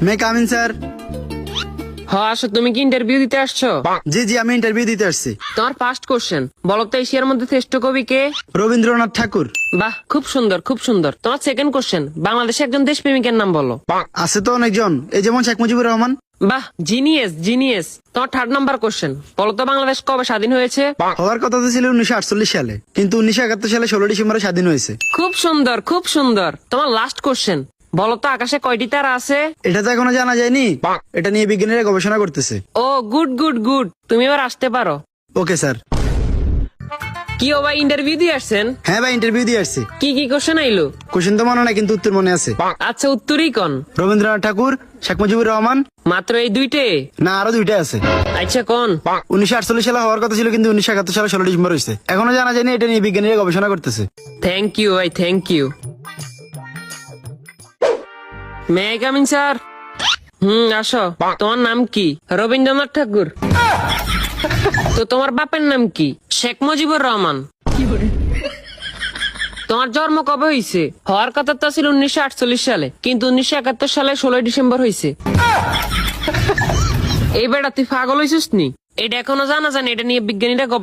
মে come in sir? হ্যাঁ আসো, তুমি কি ইন্টারভিউ দিতে আসছো? জি জি, আমি ইন্টারভিউ দিতে আসছি। তোমার ফার্স্ট কোশ্চেন, বলো তো এশিয়ার মধ্যে শ্রেষ্ঠ কবি কে? রবীন্দ্রনাথ ঠাকুর। বাহ, খুব সুন্দর খুব সুন্দর। তোমার সেকেন্ড কোশ্চেন, বাংলাদেশে একজন দেশপ্রেমিকের নাম বলো। আছে তো অনেকজন, এই যেমন শেখ মুজিবুর রহমান। বাহ, জিনিয়াস জিনিয়াস। তোমার থার্ড নাম্বার কোশ্চেন, বলো তো বাংলাদেশ কবে স্বাধীন হয়েছে? হওয়ার কথা তো ছিল 1948 সালে, কিন্তু 1971 সালে 16 ডিসেম্বরে স্বাধীন হয়েছে। খুব সুন্দর খুব সুন্দর। তোমার লাস্ট কোশ্চেন, বলো তো আকাশে কয়টি তারা আছে? এটা তো এখনো জানা যায়নি, এটা নিয়ে বিজ্ঞানীরা গবেষণা করতেছে। ও গুড গুড গুড, তুমি এবার আসতে পারো। Okay sir. কি ও ভাই, ইন্টারভিউ দিয়ে আসছেন? হ্যাঁ ভাই, ইন্টারভিউ দিয়ে আসছি। কি কি কোশ্চেন আইলো? কোশ্চেন তো মনে নাই, কিন্তু উত্তর মনে আছে। আচ্ছা, উত্তরই কোন? রবীন্দ্রনাথ ঠাকুর, শেখ মুজিবুর রহমান। মাত্র এই দুইটে? না, আরো দুইটা আছে। আচ্ছা কোন? 1948 সালে হওয়ার কথা ছিল, কিন্তু 1971 সালে 16 ডিসেম্বর হয়েছে। এখনো জানা যায়নি, এটা নিয়ে বিজ্ঞানীরা গবেষণা করতেছে। থ্যাংক ইউ ভাই, thank you. May I coming sir? আসো। তোমার নাম কি? রবীন্দ্রনাথ ঠাকুর। তো তোমার বাপের নাম কি? শেখ মুজিবুর রহমান। তোমার জন্ম কবে হয়েছে? হওয়ার কথা তো ছিল 1948 সালে, কিন্তু 1971 সালে 16 ডিসেম্বর হয়েছে। এই বেটা, তুই পাগল হয়েছিস নি? এটা এখনো জানা জানি, এটা নিয়ে বিজ্ঞানীরা